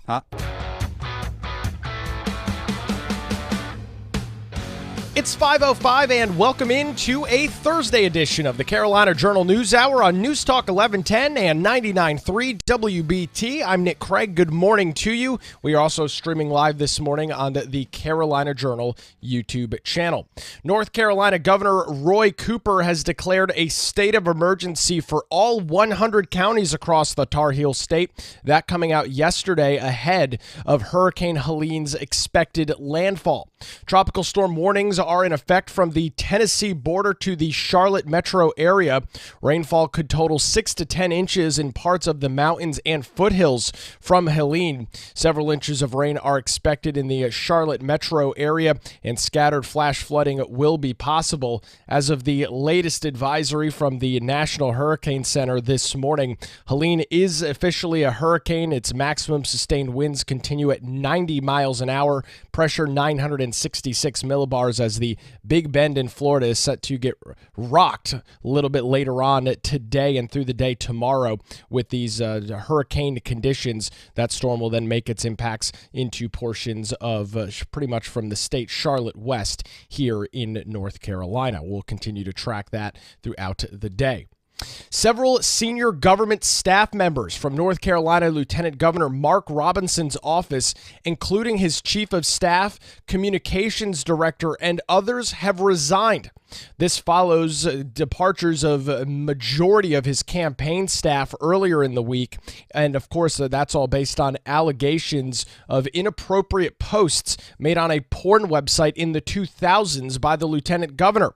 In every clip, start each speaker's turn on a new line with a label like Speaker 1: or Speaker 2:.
Speaker 1: Huh?
Speaker 2: It's 5:05 and welcome into a Thursday edition of the Carolina Journal News Hour on News Talk 1110 and 99.3 WBT. I'm Nick Craig. Good morning to you. We are also streaming live this morning on the Carolina Journal YouTube channel. North Carolina Governor Roy Cooper has declared a state of emergency for all 100 counties across the Tar Heel State. That coming out yesterday ahead of Hurricane Helene's expected landfall. Tropical storm warnings are in effect from the Tennessee border to the Charlotte metro area. Rainfall could total 6 to 10 inches in parts of the mountains and foothills from Helene. Several inches of rain are expected in the Charlotte metro area, and scattered flash flooding will be possible. As of the latest advisory from the National Hurricane Center this morning, Helene is officially a hurricane. Its maximum sustained winds continue at 90 miles an hour, pressure 966 millibars, as the Big Bend in Florida is set to get rocked a little bit later on today and through the day tomorrow with these hurricane conditions. That storm will then make its impacts into portions of pretty much from the state Charlotte west here in North Carolina. We'll continue to track that throughout the day. Several senior government staff members from North Carolina Lieutenant Governor Mark Robinson's office, including his chief of staff, communications director, and others, have resigned. This follows departures of a majority of his campaign staff earlier in the week. And of course, that's all based on allegations of inappropriate posts made on a porn website in the 2000s by the lieutenant governor.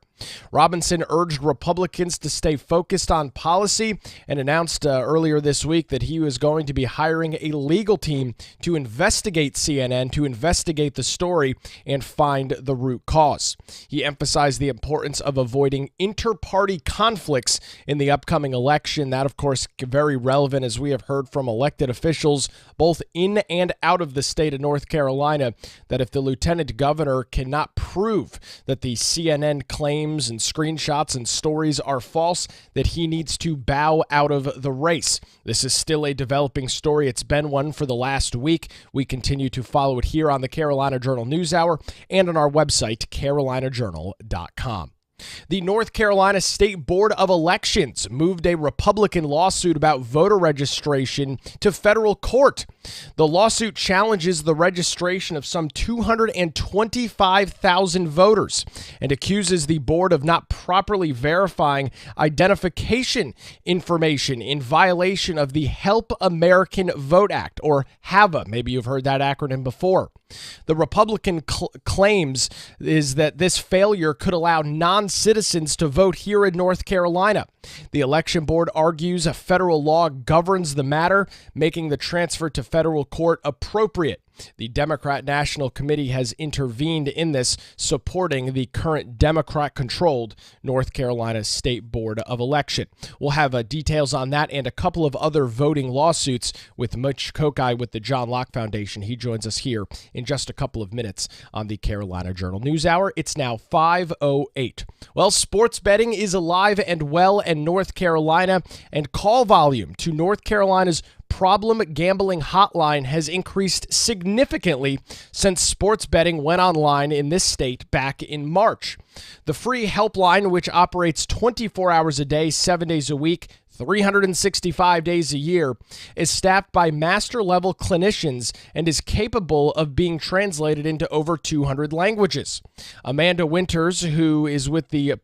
Speaker 2: Robinson urged Republicans to stay focused on policy and announced earlier this week that he was going to be hiring a legal team to investigate CNN, to investigate the story and find the root cause. He emphasized the importance of avoiding inter-party conflicts in the upcoming election. That, of course, very relevant, as we have heard from elected officials both in and out of the state of North Carolina, that if the lieutenant governor cannot prove that the CNN claims and screenshots and stories are false, that he needs to bow out of the race. This is still a developing story. It's been one for the last week. We continue to follow it here on the Carolina Journal News Hour and on our website, carolinajournal.com. The North Carolina State Board of Elections moved a Republican lawsuit about voter registration to federal court. The lawsuit challenges the registration of some 225,000 voters and accuses the board of not properly verifying identification information in violation of the Help American Vote Act, or HAVA. Maybe you've heard that acronym before. The Republican claims is that this failure could allow non-citizens to vote here in North Carolina. The election board argues a federal law governs the matter, making the transfer to federal court appropriate. The Democrat National Committee has intervened in this, supporting the current Democrat-controlled North Carolina State Board of Election. We'll have details on that and a couple of other voting lawsuits with Mitch Kokai with the John Locke Foundation. He joins us here in just a couple of minutes on the Carolina Journal News Hour. It's now 5:08. Well, sports betting is alive and well in North Carolina, and call volume to North Carolina's problem gambling hotline has increased significantly since sports betting went online in this state back in March. The free helpline, which operates 24 hours a day, 7 days a week, 365 days a year, is staffed by master-level clinicians and is capable of being translated into over 200 languages. Amanda Winters, who is the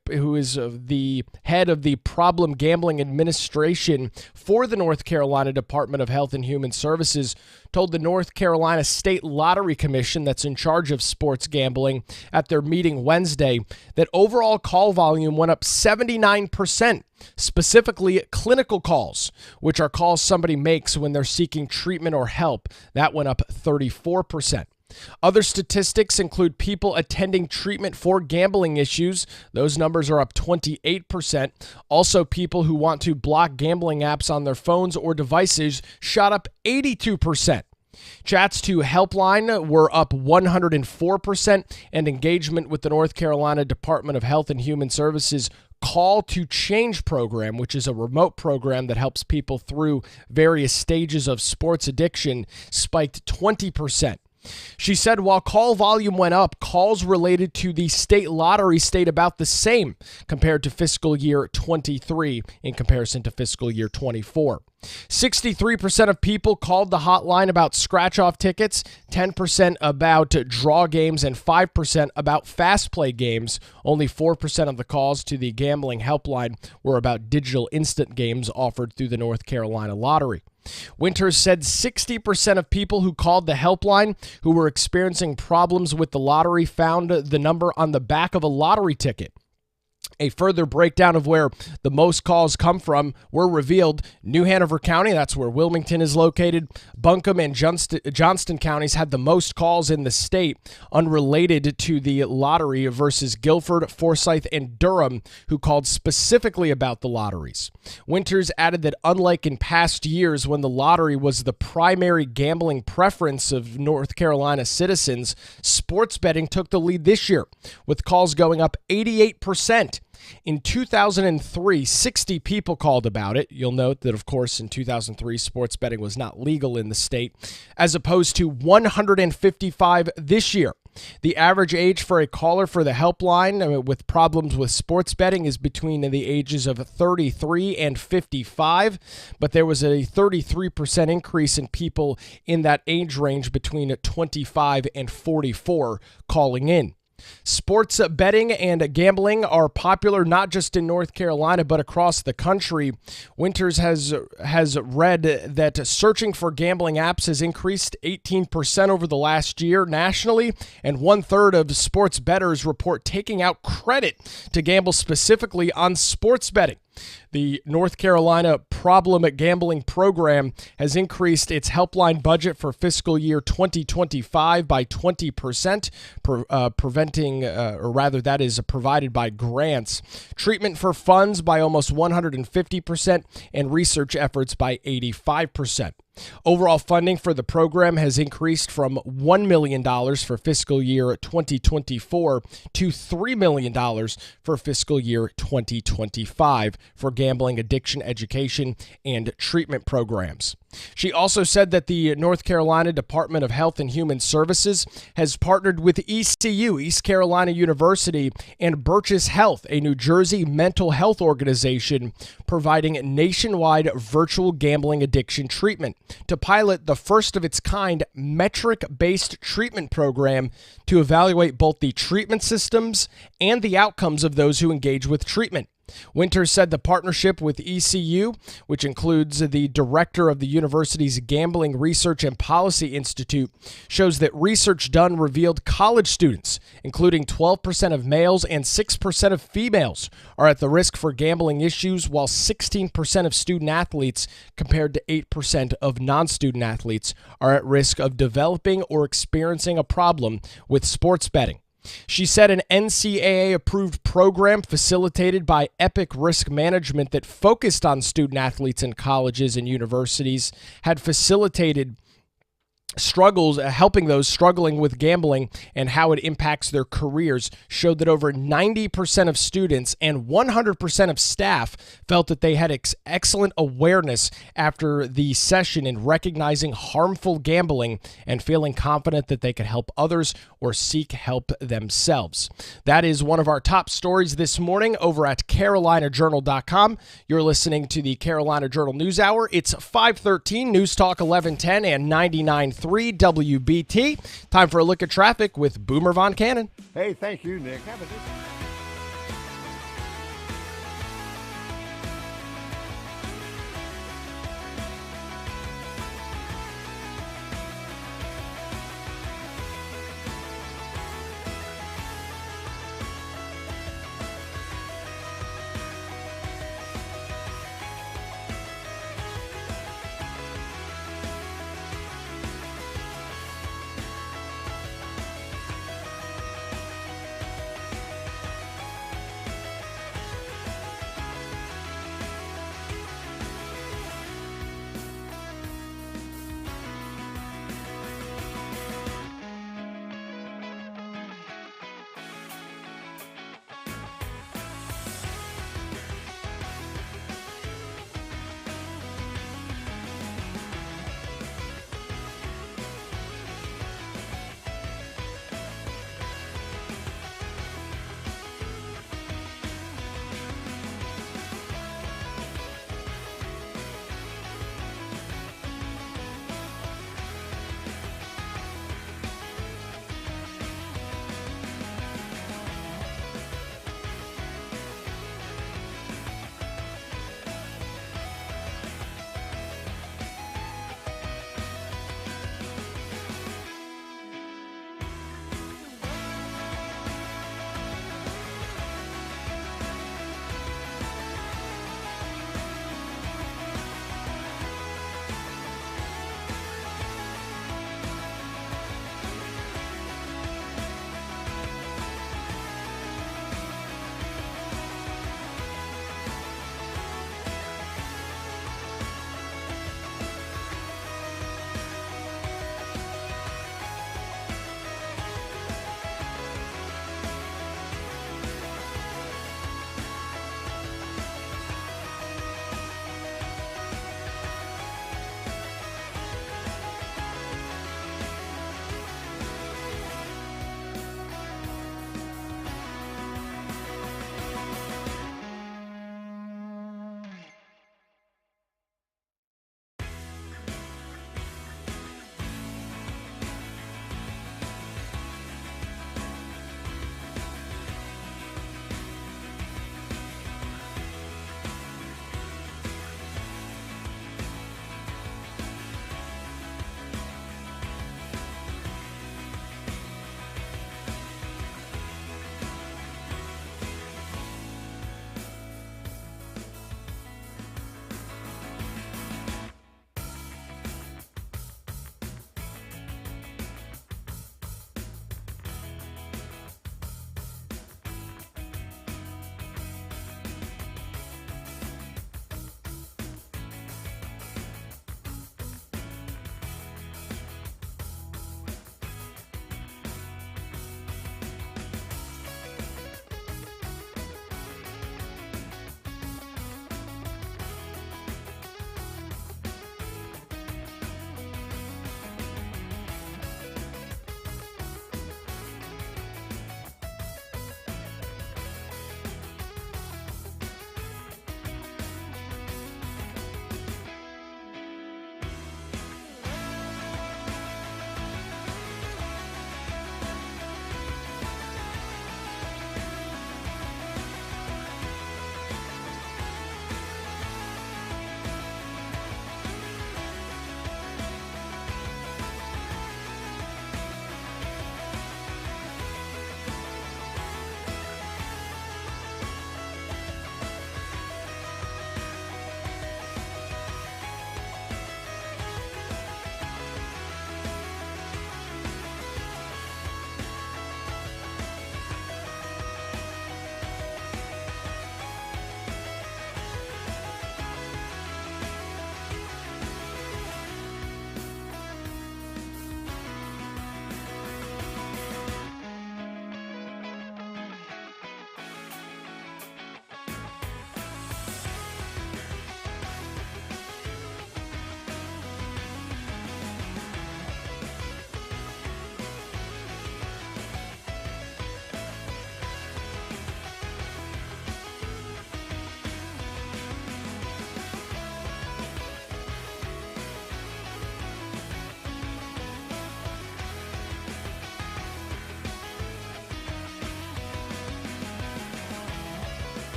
Speaker 2: head of the Problem Gambling Administration for the North Carolina Department of Health and Human Services, told the North Carolina State Lottery Commission, that's in charge of sports gambling, at their meeting Wednesday, that overall call volume went up 79%, specifically clinical calls, which are calls somebody makes when they're seeking treatment or help. That went up 34%. Other statistics include people attending treatment for gambling issues. Those numbers are up 28%. Also, people who want to block gambling apps on their phones or devices shot up 82%. Chats to Helpline were up 104%, and engagement with the North Carolina Department of Health and Human Services Call to Change program, which is a remote program that helps people through various stages of sports addiction, spiked 20%. She said while call volume went up, calls related to the state lottery stayed about the same compared to fiscal year 23 in comparison to fiscal year 24. 63% of people called the hotline about scratch-off tickets, 10% about draw games, and 5% about fast play games. Only 4% of the calls to the gambling helpline were about digital instant games offered through the North Carolina Lottery. Winters said 60% of people who called the helpline who were experiencing problems with the lottery found the number on the back of a lottery ticket. A further breakdown of where the most calls come from were revealed. New Hanover County, that's where Wilmington is located, Buncombe and Johnston counties had the most calls in the state unrelated to the lottery versus Guilford, Forsyth, and Durham, who called specifically about the lotteries. Winters added that unlike in past years when the lottery was the primary gambling preference of North Carolina citizens, sports betting took the lead this year, with calls going up 88%. In 2003, 60 people called about it. You'll note that, of course, in 2003, sports betting was not legal in the state, as opposed to 155 this year. The average age for a caller for the helpline with problems with sports betting is between the ages of 33 and 55, but there was a 33% increase in people in that age range between 25 and 44 calling in. Sports betting and gambling are popular not just in North Carolina but across the country. Winters has read that searching for gambling apps has increased 18% over the last year nationally, and 1/3 of sports bettors report taking out credit to gamble specifically on sports betting. The North Carolina Problem Gambling Program has increased its helpline budget for fiscal year 2025 by 20%, that is provided by grants, treatment for funds by almost 150%, and research efforts by 85%. Overall funding for the program has increased from $1 million for fiscal year 2024 to $3 million for fiscal year 2025 for gambling addiction education and treatment programs. She also said that the North Carolina Department of Health and Human Services has partnered with ECU, East Carolina University, and Birches Health, a New Jersey mental health organization, providing nationwide virtual gambling addiction treatment to pilot the first of its kind metric-based treatment program to evaluate both the treatment systems and the outcomes of those who engage with treatment. Winters said the partnership with ECU, which includes the director of the university's Gambling Research and Policy Institute, shows that research done revealed college students, including 12% of males and 6% of females, are at the risk for gambling issues, while 16% of student athletes, compared to 8% of non-student athletes, are at risk of developing or experiencing a problem with sports betting. She said an NCAA-approved program facilitated by Epic Risk Management that focused on student athletes in colleges and universities had facilitated helping those struggling with gambling and how it impacts their careers, showed that over 90% of students and 100% of staff felt that they had excellent awareness after the session in recognizing harmful gambling and feeling confident that they could help others or seek help themselves. That is one of our top stories this morning over at CarolinaJournal.com. You're listening to the Carolina Journal News Hour. It's 5:13, News Talk 1110 and 99.3 WBT. Time for a look at traffic with Boomer Von Cannon.
Speaker 1: Hey, thank you, Nick. Have a good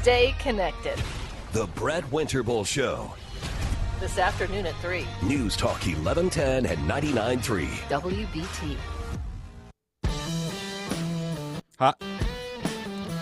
Speaker 3: Stay connected.
Speaker 4: The Brett Winterble Show.
Speaker 3: This afternoon at 3.
Speaker 4: News Talk 1110 and 99.3.
Speaker 3: WBT.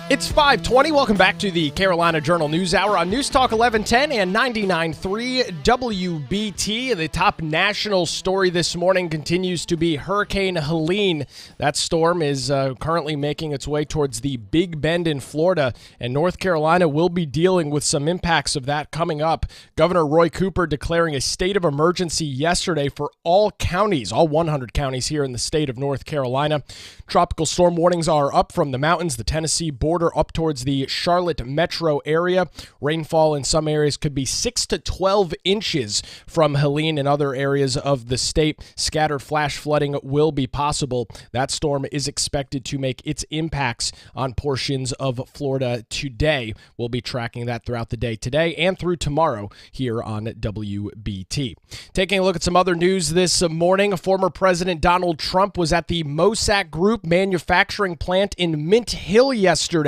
Speaker 2: It's 5:20. Welcome back to the Carolina Journal News Hour on News Talk 1110 and 99.3 WBT. The top national story this morning continues to be Hurricane Helene. That storm is currently making its way towards the Big Bend in Florida, and North Carolina will be dealing with some impacts of that coming up. Governor Roy Cooper declaring a state of emergency yesterday for all counties, all 100 counties here in the state of North Carolina. Tropical storm warnings are up from the mountains, the Tennessee border, up towards the Charlotte metro area. Rainfall in some areas could be 6 to 12 inches from Helene and other areas of the state. Scattered flash flooding will be possible. That storm is expected to make its impacts on portions of Florida today. We'll be tracking that throughout the day today and through tomorrow here on WBT. Taking a look at some other news this morning, former President Donald Trump was at the Mosac Group manufacturing plant in Mint Hill yesterday.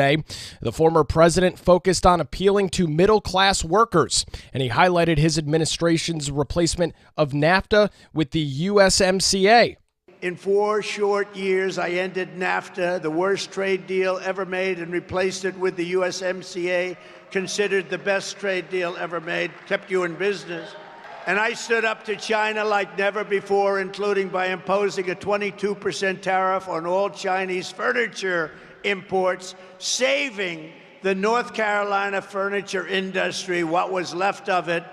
Speaker 2: The former president focused on appealing to middle-class workers, and he highlighted his administration's replacement of NAFTA with the USMCA.
Speaker 5: In 4 short years, I ended NAFTA, the worst trade deal ever made, and replaced it with the USMCA, considered the best trade deal ever made, kept you in business. And I stood up to China like never before, including by imposing a 22% tariff on all Chinese furniture imports, saving the North Carolina furniture industry, what was left of it.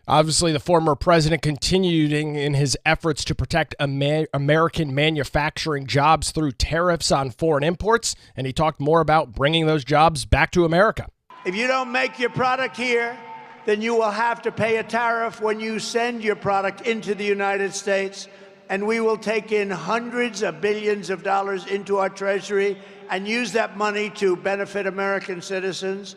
Speaker 2: Obviously, the former president continuing in his efforts to protect American manufacturing jobs through tariffs on foreign imports, and he talked more about bringing those jobs back to America.
Speaker 5: If you don't make your product here, then you will have to pay a tariff when you send your product into the United States, and we will take in hundreds of billions of dollars into our treasury and use that money to benefit American citizens.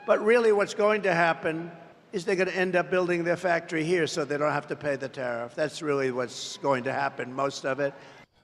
Speaker 5: But really what's going to happen is they're going to end up building their factory here so they don't have to pay the tariff. That's really what's going to happen, most of it.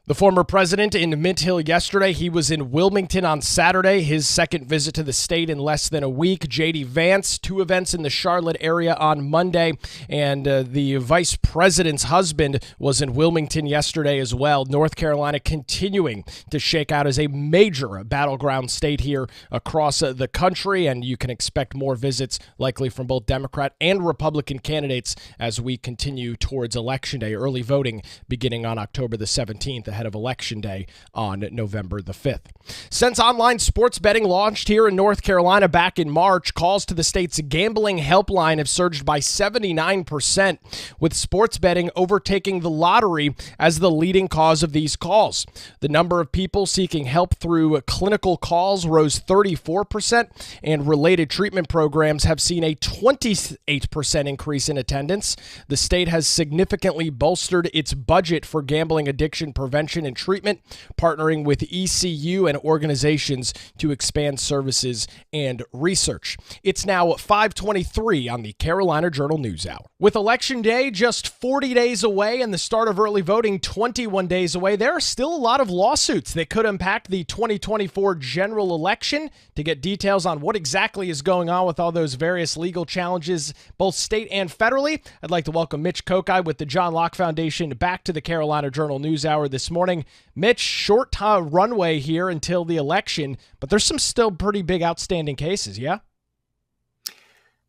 Speaker 2: The former president in Mint Hill yesterday. He was in Wilmington on Saturday, his second visit to the state in less than a week. J.D. Vance, 2 events in the Charlotte area on Monday, and the vice president's husband was in Wilmington yesterday as well. North Carolina continuing to shake out as a major battleground state here across the country, and you can expect more visits likely from both Democrat and Republican candidates as we continue towards Election Day. Early voting beginning on October the 17th, ahead of Election Day on November the 5th. Since online sports betting launched here in North Carolina back in March, calls to the state's gambling helpline have surged by 79%, with sports betting overtaking the lottery as the leading cause of these calls. The number of people seeking help through clinical calls rose 34%, and related treatment programs have seen a 28% increase in attendance. The state has significantly bolstered its budget for gambling addiction prevention and treatment, partnering with ECU and organizations to expand services and research. It's now 5:23 on the Carolina Journal News Hour. With Election Day just 40 days away and the start of early voting 21 days away, there are still a lot of lawsuits that could impact the 2024 general election. To get details on what exactly is going on with all those various legal challenges, both state and federally, I'd like to welcome Mitch Kokai with the John Locke Foundation back to the Carolina Journal News Hour this morning. Mitch, short runway here until the election, but there's some still pretty big outstanding cases, yeah?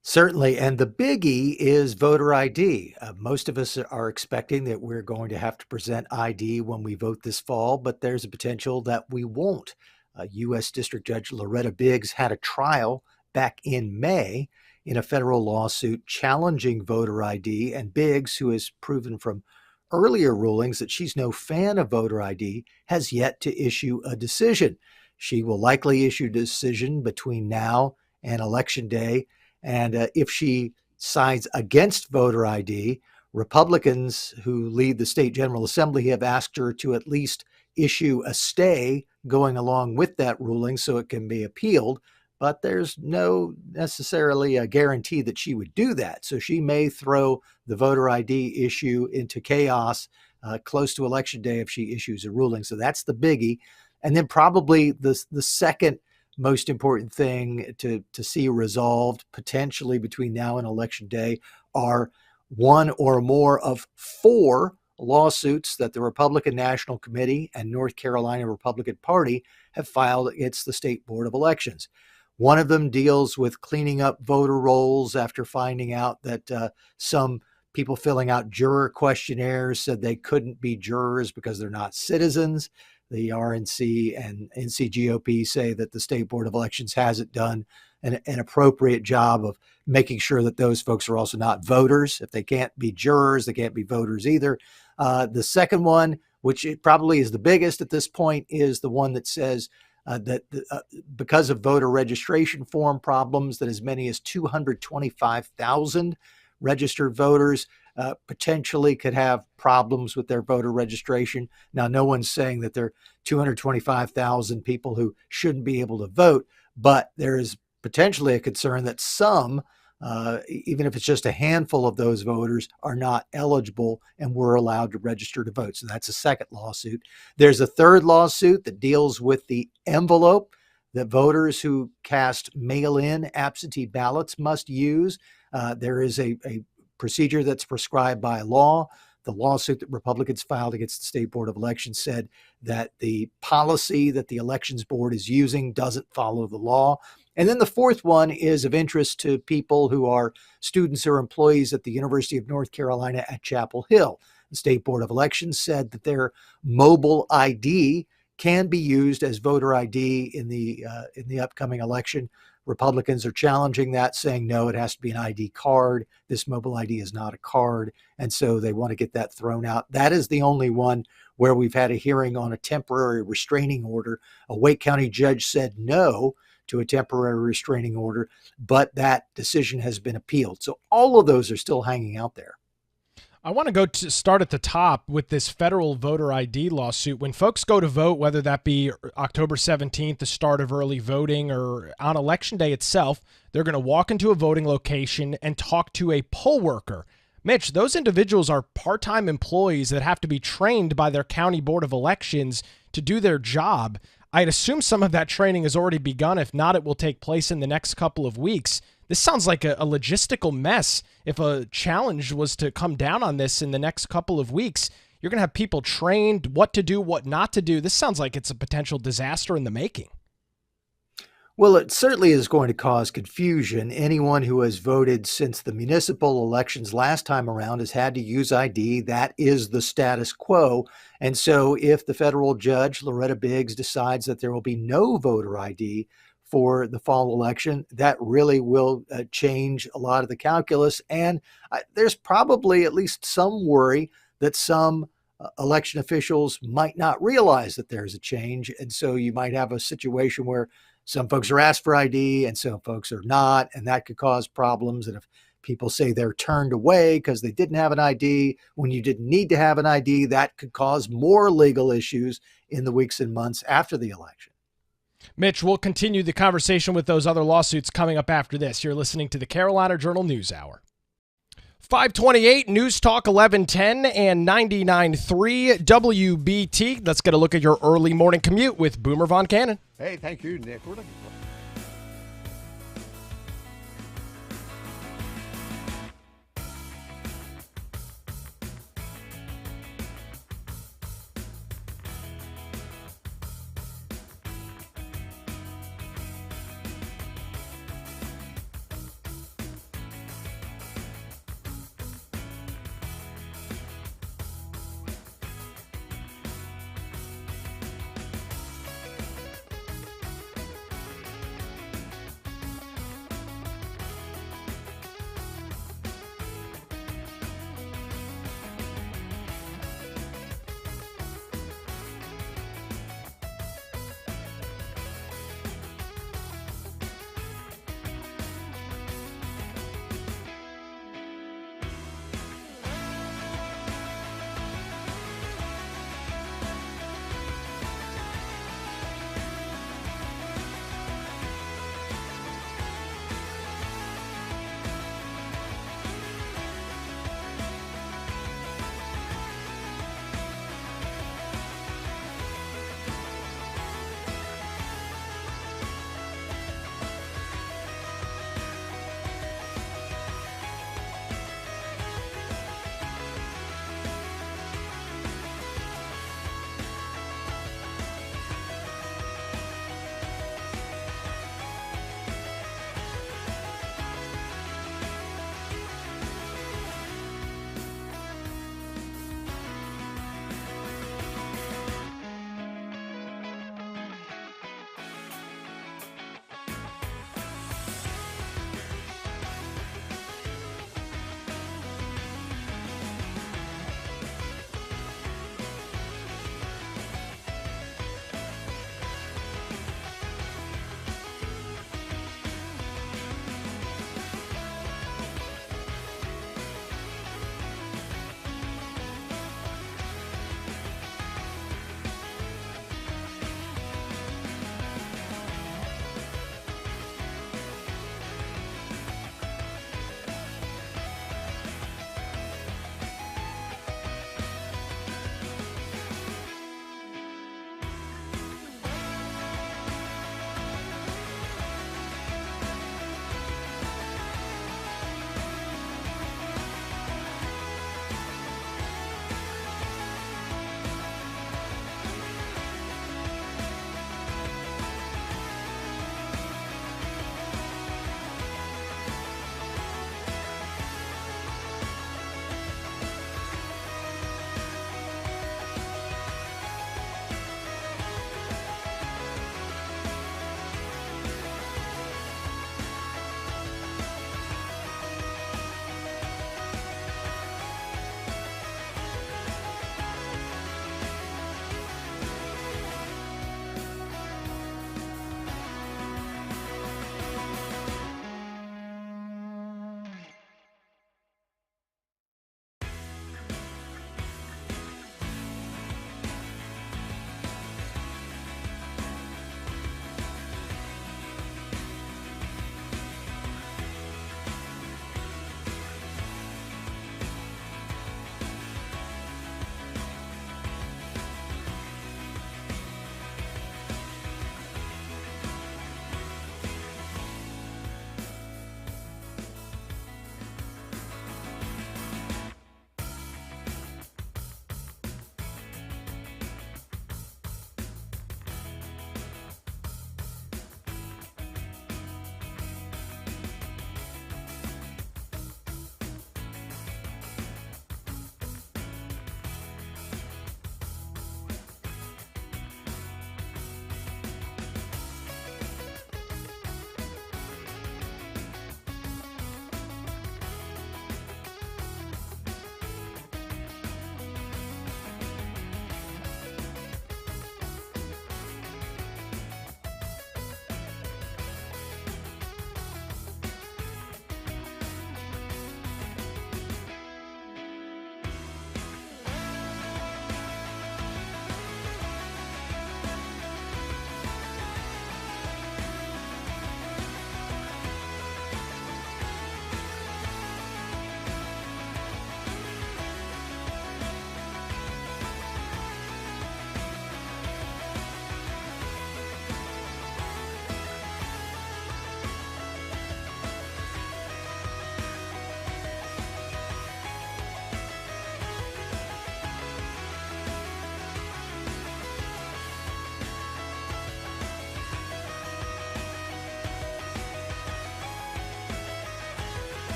Speaker 6: Certainly, and the biggie is voter ID. Most of us are expecting that we're going to have to present ID when we vote this fall, but there's a potential that we won't. U.S. District Judge Loretta Biggs had a trial back in May in a federal lawsuit challenging voter ID, and Biggs, who has proven from earlier rulings that she's no fan of voter ID, has yet to issue a decision. She will likely issue a decision between now and Election Day. And if she sides against voter ID, Republicans who lead the state General Assembly have asked her to at least issue a stay going along with that ruling so it can be appealed. But there's no necessarily a guarantee that she would do that. So she may throw the voter ID issue into chaos close to Election Day if she issues a ruling. So that's the biggie. And then probably the second most important thing to see resolved potentially between now and Election Day are one or more of 4 lawsuits that the Republican National Committee and North Carolina Republican Party have filed against the State Board of Elections. One of them deals with cleaning up voter rolls after finding out that some people filling out juror questionnaires said they couldn't be jurors because they're not citizens. The RNC and NCGOP say that the State Board of Elections hasn't done an appropriate job of making sure that those folks are also not voters. If they can't be jurors, they can't be voters either. The second one, which it probably is the biggest at this point, is the one that says that because of voter registration form problems, that as many as 225,000 registered voters potentially could have problems with their voter registration. Now, no one's saying that there are 225,000 people who shouldn't be able to vote, but there is potentially a concern that some, even if it's just a handful of those voters, are not eligible and were allowed to register to vote. So that's a second lawsuit. There's a third lawsuit that deals with the envelope that voters who cast mail-in absentee ballots must use. There is a procedure that's prescribed by law. The lawsuit that Republicans filed against the State Board of Elections said that the policy that the Elections Board is using doesn't follow the law. And then the fourth one is of interest to people who are students or employees at the University of North Carolina at Chapel Hill. The State Board of Elections said that their mobile ID can be used as voter ID in the upcoming election. Republicans are challenging that, saying, no, it has to be an ID card. This mobile ID is not a card. And so they want to get that thrown out. That is the only one where we've had a hearing on a temporary restraining order. A Wake County judge said no to a temporary restraining order, but that decision has been appealed. So all of those are still hanging out there.
Speaker 2: I want to go to start at the top with this federal voter ID lawsuit. When folks go to vote, whether that be October 17th, the start of early voting, or on Election Day itself, they're going to walk into a voting location and talk to a poll worker. Mitch, those individuals are part-time employees that have to be trained by their county board of elections to do their job. I'd assume some of that training has already begun. If not, it will take place in the next couple of weeks. This sounds like a logistical mess. If a challenge was to come down on this in the next couple of weeks, you're going to have people trained what to do, what not to do. This sounds like it's a potential disaster in the making.
Speaker 6: Well, it certainly is going to cause confusion. Anyone who has voted since the municipal elections last time around has had to use ID. That is the status quo. And so if the federal judge, Loretta Biggs, decides that there will be no voter ID for the fall election, that really will change a lot of the calculus. And there's probably at least some worry that some election officials might not realize that there's a change. And so you might have a situation where some folks are asked for ID and some folks are not, and that could cause problems. And if people say they're turned away because they didn't have an ID when you didn't need to have an ID, that could cause more legal issues in the weeks and months after the election.
Speaker 2: Mitch, we'll continue the conversation with those other lawsuits coming up after this. You're listening to the Carolina Journal News Hour. 528 News Talk 1110 and 99.3 WBT. Let's get a look at your early morning commute with Boomer Von Cannon.
Speaker 1: Hey, thank you, Nick. We're looking for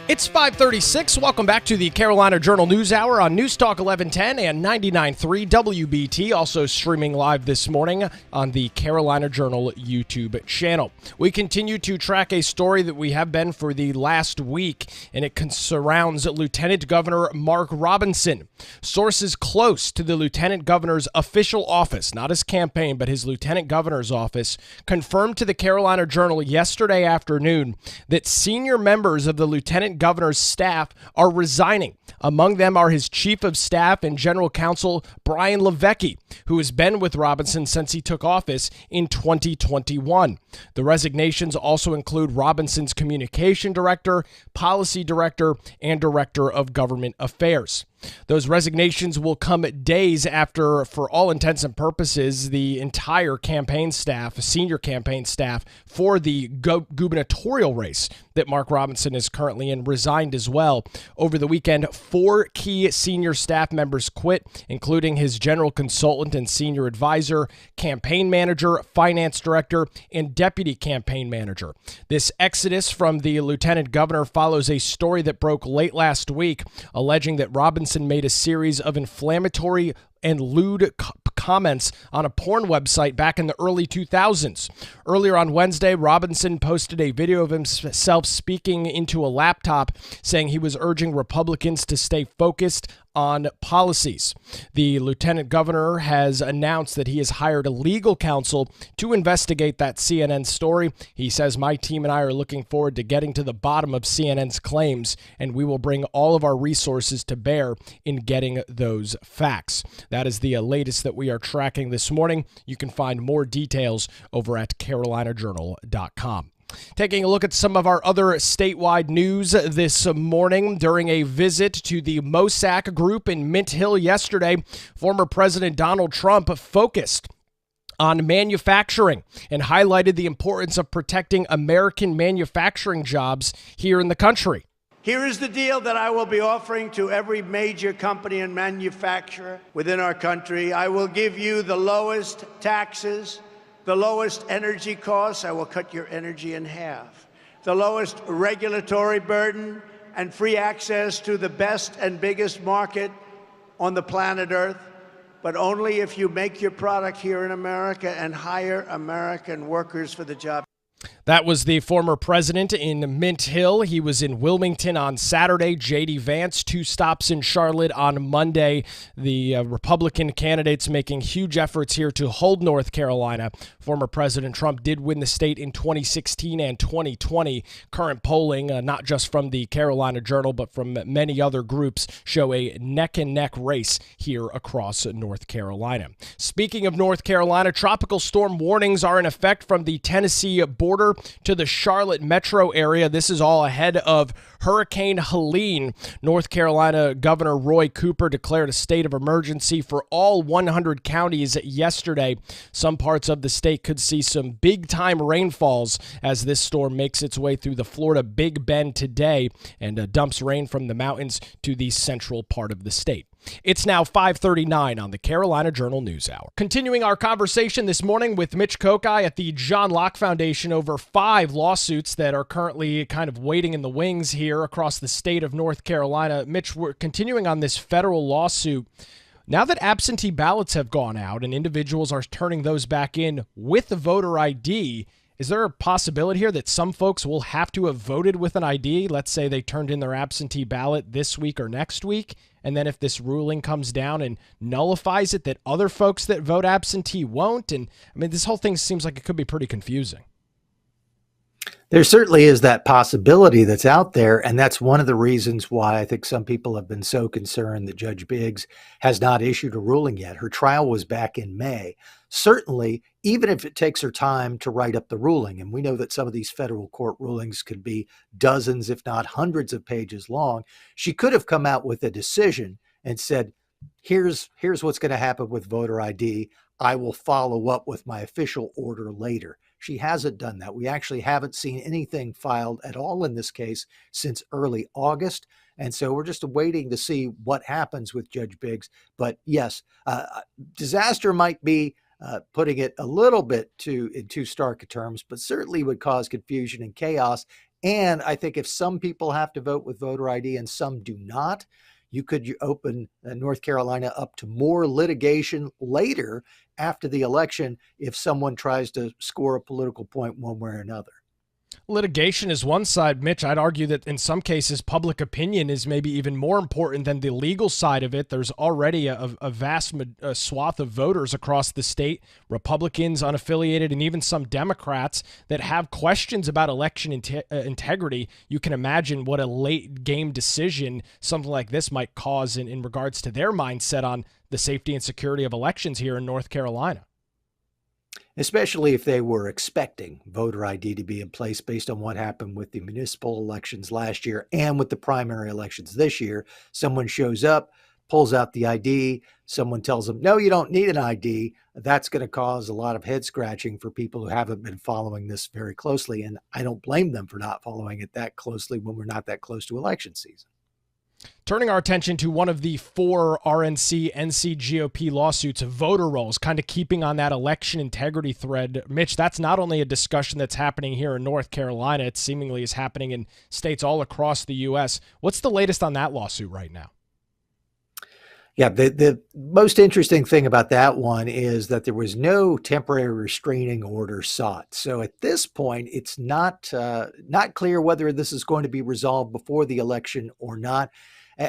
Speaker 2: It's 5:36. Welcome back to the Carolina Journal News Hour on News Talk 1110 and 99.3 WBT. Also streaming live this morning on the Carolina Journal YouTube channel. We continue to track a story that we have been for the last week, and it surrounds Lieutenant Governor Mark Robinson. Sources close to the Lieutenant Governor's official office, not his campaign, but his Lieutenant Governor's office, confirmed to the Carolina Journal yesterday afternoon that senior members of the Lieutenant Governor's staff are resigning. Among them are his Chief of Staff and General Counsel Brian LeVecchi, who has been with Robinson since he took office in 2021. The resignations also include Robinson's Communication Director, Policy Director, and Director of Government Affairs. Those resignations will come days after, for all intents and purposes, the entire campaign staff, senior campaign staff for the gubernatorial race that Mark Robinson is currently in, resigned as well. Over the weekend, 4 key senior staff members quit, including his general consultant and senior advisor, campaign manager, finance director, and deputy campaign manager. This exodus from the lieutenant governor follows a story that broke late last week, alleging that Robinson made a series of inflammatory and lewd comments on a porn website back in the early 2000s. Earlier on Wednesday, Robinson posted a video of himself speaking into a laptop, saying he was urging Republicans to stay focused on policies. The lieutenant governor has announced that he has hired a legal counsel to investigate that CNN story. He says, "My team and I are looking forward to getting to the bottom of CNN's claims, and we will bring all of our resources to bear in getting those facts." That is the latest that we are tracking this morning. You can find more details over at carolinajournal.com. Taking a look at some of our other statewide news this morning. During a visit to the Mosack Group in Mint Hill yesterday, former President Donald Trump focused on manufacturing and highlighted the importance of protecting American manufacturing jobs here in the country.
Speaker 5: Here is the deal that I will be offering to every major company and manufacturer within our country. I will give you the lowest taxes, the lowest energy costs. I will cut your energy in half. The lowest regulatory burden and free access to the best and biggest market on the planet Earth, but only if you make your product here in America and hire American workers for the job.
Speaker 2: That was the former president in Mint Hill. He was in Wilmington on Saturday. J.D. Vance, 2 stops in Charlotte on Monday. The Republican candidates making huge efforts here to hold North Carolina. Former President Trump did win the state in 2016 and 2020. Current polling, not just from the Carolina Journal, but from many other groups, show a neck-and-neck race here across North Carolina. Speaking of North Carolina, tropical storm warnings are in effect from the Tennessee border to the Charlotte metro area. This is all ahead of Hurricane Helene. North Carolina Governor Roy Cooper declared a state of emergency for all 100 counties yesterday. Some parts of the state could see some big-time rainfalls as this storm makes its way through the Florida Big Bend today and dumps rain from the mountains to the central part of the state. It's now 5:39 on the Carolina Journal News Hour. Continuing our conversation this morning with Mitch Kokai at the John Locke Foundation over 5 lawsuits that are currently kind of waiting in the wings here across the state of North Carolina. Mitch, we're continuing on this federal lawsuit. Now that absentee ballots have gone out and individuals are turning those back in with the voter ID, is there a possibility here that some folks will have to have voted with an ID? Let's say they turned in their absentee ballot this week or next week, and then if this ruling comes down and nullifies it, that other folks that vote absentee won't? And I mean, this whole thing seems like it could be pretty confusing.
Speaker 6: There certainly is that possibility that's out there, and that's one of the reasons why I think some people have been so concerned that Judge Biggs has not issued a ruling yet. Her trial was back in May. Certainly, even if it takes her time to write up the ruling, and we know that some of these federal court rulings could be dozens, if not hundreds of pages long, she could have come out with a decision and said, here's what's going to happen with voter ID. I will follow up with my official order later. She hasn't done that. We actually haven't seen anything filed at all in this case since early August. And so we're just waiting to see what happens with Judge Biggs. But yes, disaster might be putting it a little bit in too stark terms, but certainly would cause confusion and chaos. And I think if some people have to vote with voter ID and some do not, you could open North Carolina up to more litigation later after the election if someone tries to score a political point one way or another.
Speaker 2: Litigation is one side, Mitch. I'd argue that in some cases, public opinion is maybe even more important than the legal side of it. There's already a vast swath of voters across the state, Republicans, unaffiliated, and even some Democrats that have questions about election integrity. You can imagine what a late game decision something like this might cause in regards to their mindset on the safety and security of elections here in North Carolina.
Speaker 6: Especially if they were expecting voter ID to be in place based on what happened with the municipal elections last year and with the primary elections this year. Someone shows up, pulls out the ID, someone tells them, no, you don't need an ID. That's going to cause a lot of head scratching for people who haven't been following this very closely. And I don't blame them for not following it that closely when we're not that close to election season.
Speaker 2: Turning our attention to one of the 4 RNC NC GOP lawsuits of voter rolls, kind of keeping on that election integrity thread. Mitch, that's not only a discussion that's happening here in North Carolina, it seemingly is happening in states all across the U.S. What's the latest on that lawsuit right now?
Speaker 6: Yeah, the most interesting thing about that one is that there was no temporary restraining order sought. So at this point, it's not clear whether this is going to be resolved before the election or not.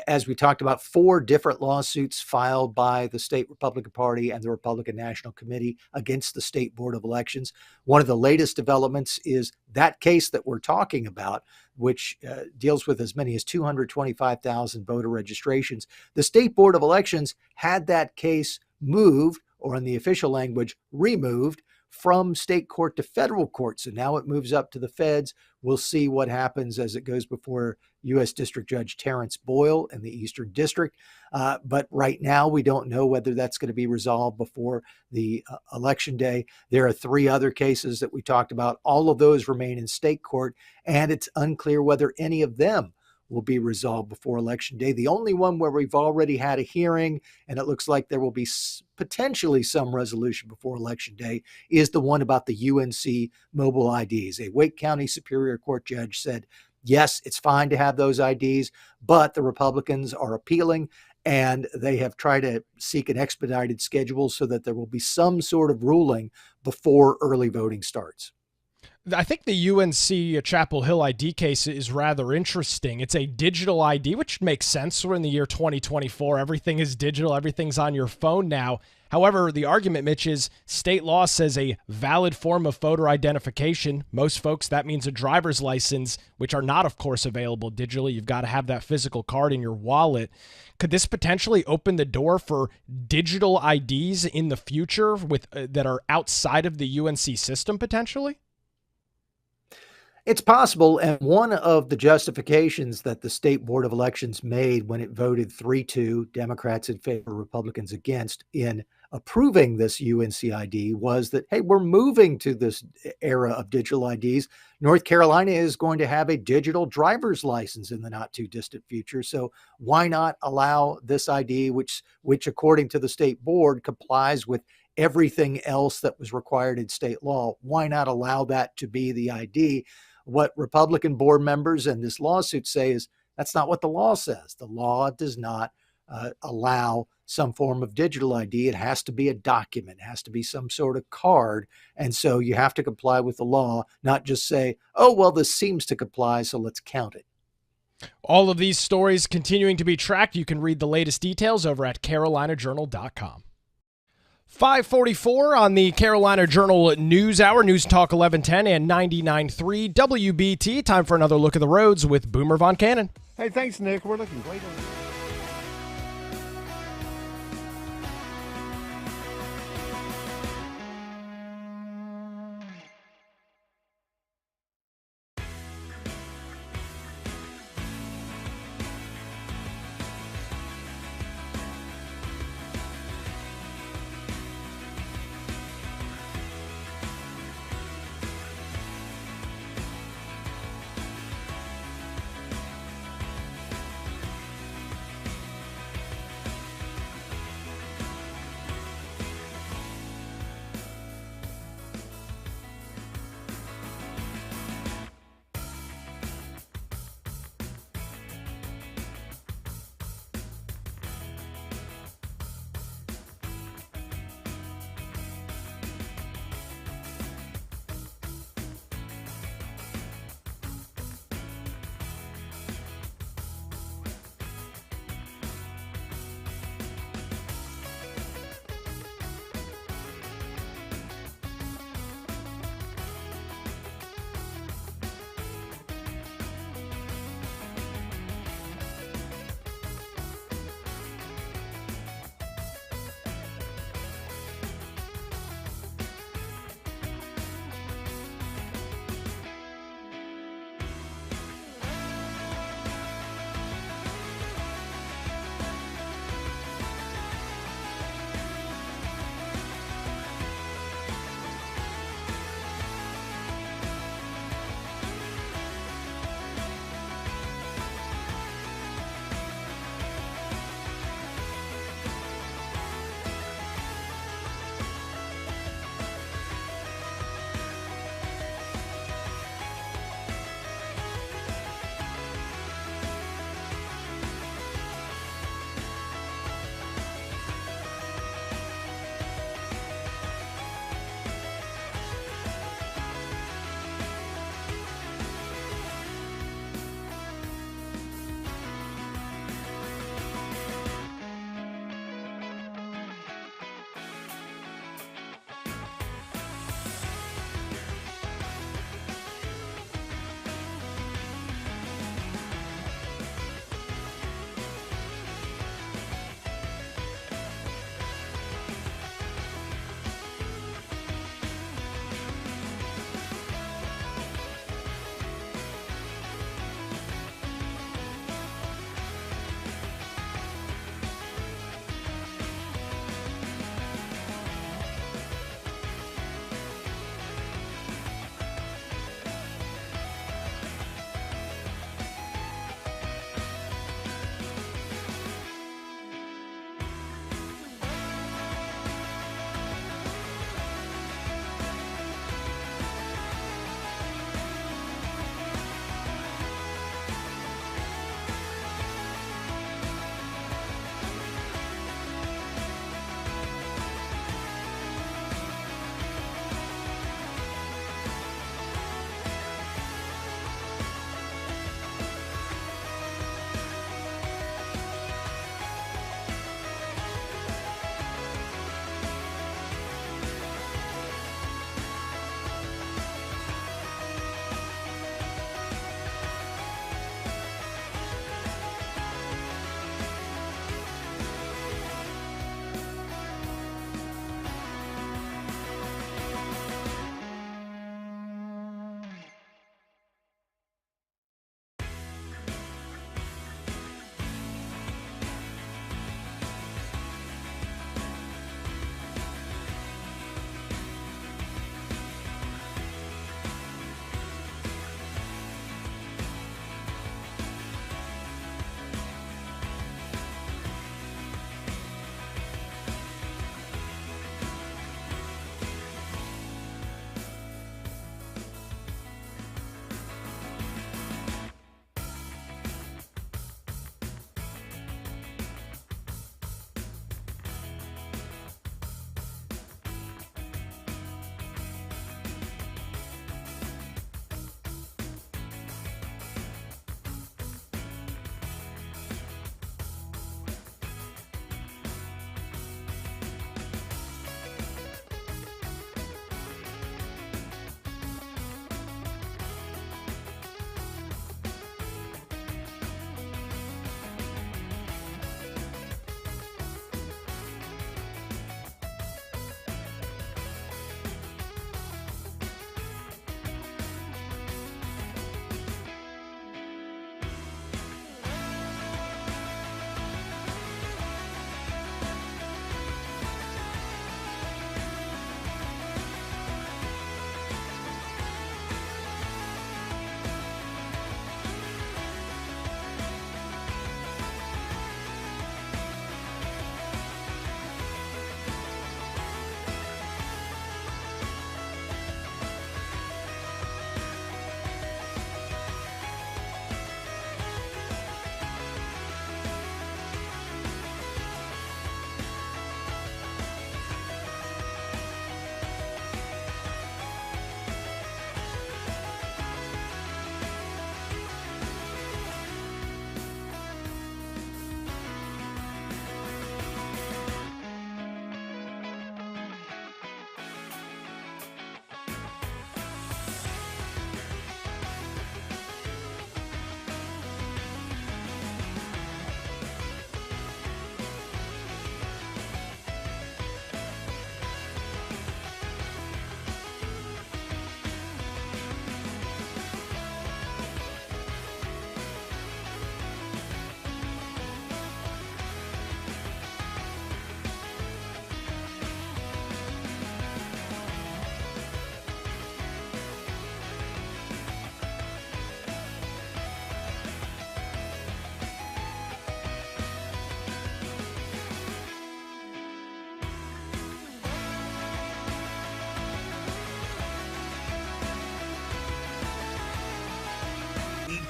Speaker 6: As we talked about, 4 different lawsuits filed by the state Republican Party and the Republican National Committee against the State Board of Elections. One of the latest developments is that case that we're talking about, which deals with as many as 225,000 voter registrations. The State Board of Elections had that case moved, or in the official language, removed from state court to federal court. So now it moves up to the feds. We'll see what happens as it goes before U.S. District Judge Terrence Boyle in the Eastern District. But right now, we don't know whether that's going to be resolved before the election day. There are 3 other cases that we talked about. All of those remain in state court, and it's unclear whether any of them will be resolved before Election Day. The only one where we've already had a hearing, and it looks like there will be potentially some resolution before Election Day, is the one about the UNC mobile IDs. A Wake County Superior Court judge said, yes, it's fine to have those IDs, but the Republicans are appealing, and they have tried to seek an expedited schedule so that there will be some sort of ruling before early voting starts.
Speaker 2: I think the UNC Chapel Hill ID case is rather interesting. It's a digital ID, which makes sense. We're in the year 2024. Everything is digital. Everything's on your phone now. However, the argument, Mitch, is state law says a valid form of voter identification. Most folks, that means a driver's license, which are not, of course, available digitally. You've got to have that physical card in your wallet. Could this potentially open the door for digital IDs in the future with that are outside of the UNC system potentially?
Speaker 6: It's possible, and one of the justifications that the State Board of Elections made when it voted 3-2, Democrats in favor, Republicans against, in approving this UNC ID was that, hey, we're moving to this era of digital IDs. North Carolina is going to have a digital driver's license in the not too distant future. So why not allow this ID, which according to the state board complies with everything else that was required in state law? Why not allow that to be the ID? What Republican board members and this lawsuit say is that's not what the law says. The law does not allow some form of digital ID. It has to be a document, it has to be some sort of card. And so you have to comply with the law, not just say, oh, well, this seems to comply, so let's count it.
Speaker 2: All of these stories continuing to be tracked. You can read the latest details over at carolinajournal.com. 5:44 on the Carolina Journal News Hour, News Talk 1110 and 99.3 WBT. Time for another look at the roads with Boomer Von Cannon.
Speaker 1: Hey, thanks, Nick. We're looking great on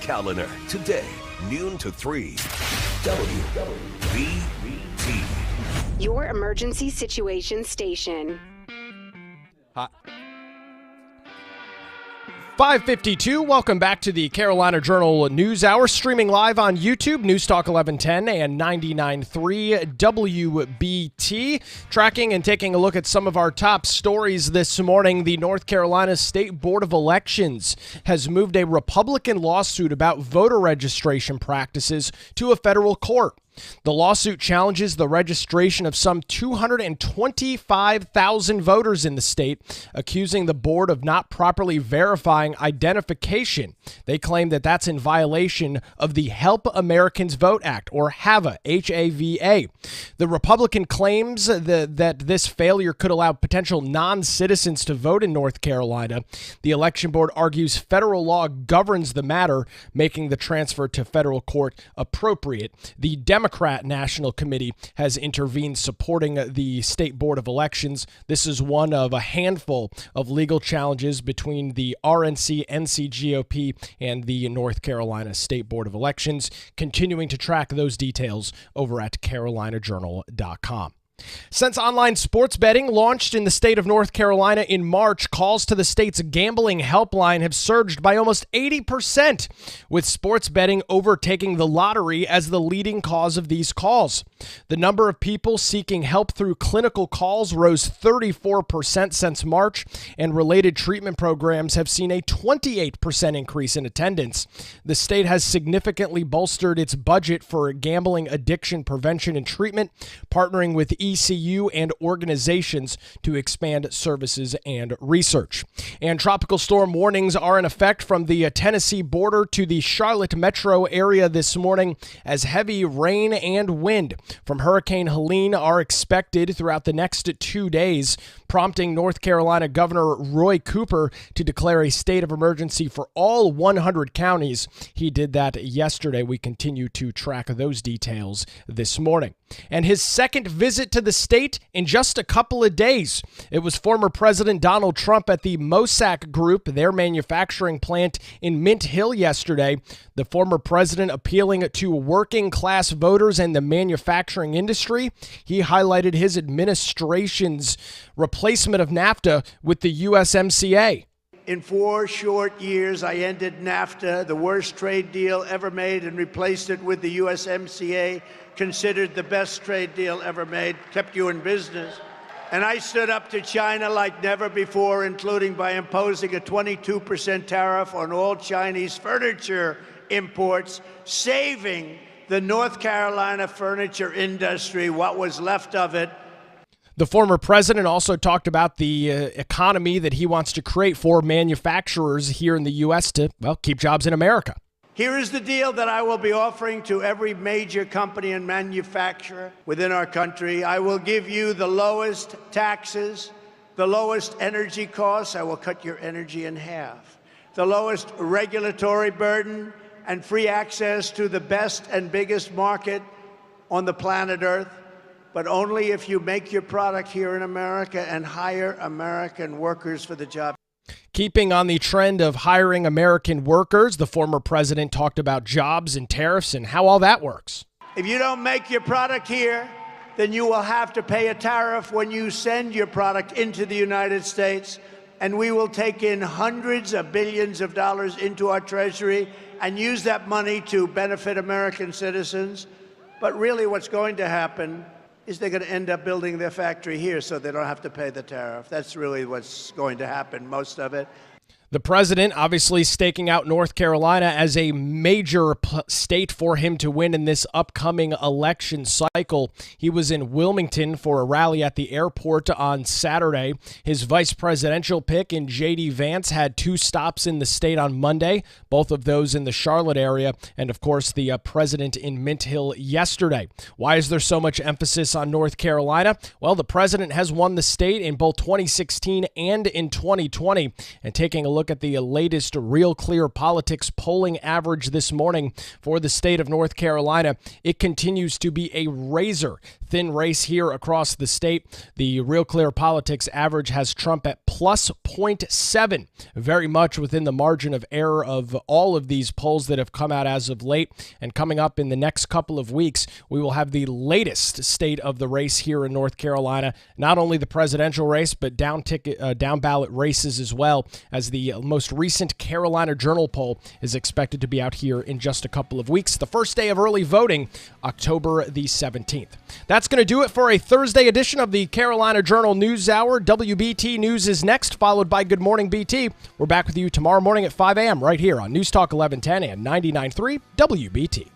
Speaker 4: calendar today, noon to 3. WBT.
Speaker 7: Your emergency situation station.
Speaker 2: 5:52. Welcome back to the Carolina Journal News Hour, streaming live on YouTube, News Talk 1110 and 99.3 WBT. Tracking and taking a look at some of our top stories this morning. The North Carolina State Board of Elections has moved a Republican lawsuit about voter registration practices to a federal court. The lawsuit challenges the registration of some 225,000 voters in the state, accusing the board of not properly verifying identification. They claim that that's in violation of the Help Americans Vote Act, or HAVA, H-A-V-A. The Republican claims that this failure could allow potential non-citizens to vote in North Carolina. The election board argues federal law governs the matter, making the transfer to federal court appropriate. The Democrat National Committee has intervened, supporting the State Board of Elections. This is one of a handful of legal challenges between the RNC, NCGOP, and the North Carolina State Board of Elections. Continuing to track those details over at carolinajournal.com. Since online sports betting launched in the state of North Carolina in March, calls to the state's gambling helpline have surged by almost 80%, with sports betting overtaking the lottery as the leading cause of these calls. The number of people seeking help through clinical calls rose 34% since March, and related treatment programs have seen a 28% increase in attendance. The state has significantly bolstered its budget for gambling addiction prevention and treatment, partnering with ECU and organizations to expand services and research. And tropical storm warnings are in effect from the Tennessee border to the Charlotte metro area this morning, as heavy rain and wind from Hurricane Helene are expected throughout the next 2 days, prompting North Carolina Governor Roy Cooper to declare a state of emergency for all 100 counties. He did that yesterday. We continue to track those details this morning. And his second visit to the state in just a couple of days. It was former President Donald Trump at the Mosac Group, their manufacturing plant in Mint Hill yesterday. The former president appealing to working class voters and the manufacturing industry. He highlighted his administration's replacement of NAFTA with the USMCA.
Speaker 5: In 4 short years, I ended NAFTA, the worst trade deal ever made, and replaced it with the USMCA, considered the best trade deal ever made, kept you in business. And I stood up to China like never before, including by imposing a 22% tariff on all Chinese furniture imports, saving the North Carolina furniture industry, what was left of it.
Speaker 2: The former president also talked about the economy that he wants to create for manufacturers here in the U.S. to, well, keep jobs in America.
Speaker 5: Here is the deal that I will be offering to every major company and manufacturer within our country. I will give you the lowest taxes, the lowest energy costs. I will cut your energy in half. The lowest regulatory burden and free access to the best and biggest market on the planet Earth. But only if you make your product here in America and hire American workers for the job.
Speaker 2: Keeping on the trend of hiring American workers, the former president talked about jobs and tariffs and how all that works.
Speaker 5: If you don't make your product here, then you will have to pay a tariff when you send your product into the United States, and we will take in hundreds of billions of dollars into our treasury and use that money to benefit American citizens. But really what's going to happen is they're going to end up building their factory here so they don't have to pay the tariff. That's really what's going to happen, most of it.
Speaker 2: The president obviously staking out North Carolina as a major state for him to win in this upcoming election cycle. He was in Wilmington for a rally at the airport on Saturday. His vice presidential pick in J.D. Vance had 2 stops in the state on Monday, both of those in the Charlotte area, and of course the president in Mint Hill yesterday. Why is there so much emphasis on North Carolina? Well, the president has won the state in both 2016 and in 2020, and taking a look look at the latest Real Clear Politics polling average this morning for the state of North Carolina. It continues to be a razor-thin race here across the state. The Real Clear Politics average has Trump at plus 0.7, very much within the margin of error of all of these polls that have come out as of late. And coming up in the next couple of weeks, we will have the latest state of the race here in North Carolina, not only the presidential race, but down ballot races as well, as the most recent Carolina Journal poll is expected to be out here in just a couple of weeks. The first day of early voting, October the 17th. That's going to do it for a Thursday edition of the Carolina Journal News Hour. WBT News is next, followed by Good Morning BT. We're back with you tomorrow morning at 5 a.m. right here on News Talk 1110 and 99.3 WBT.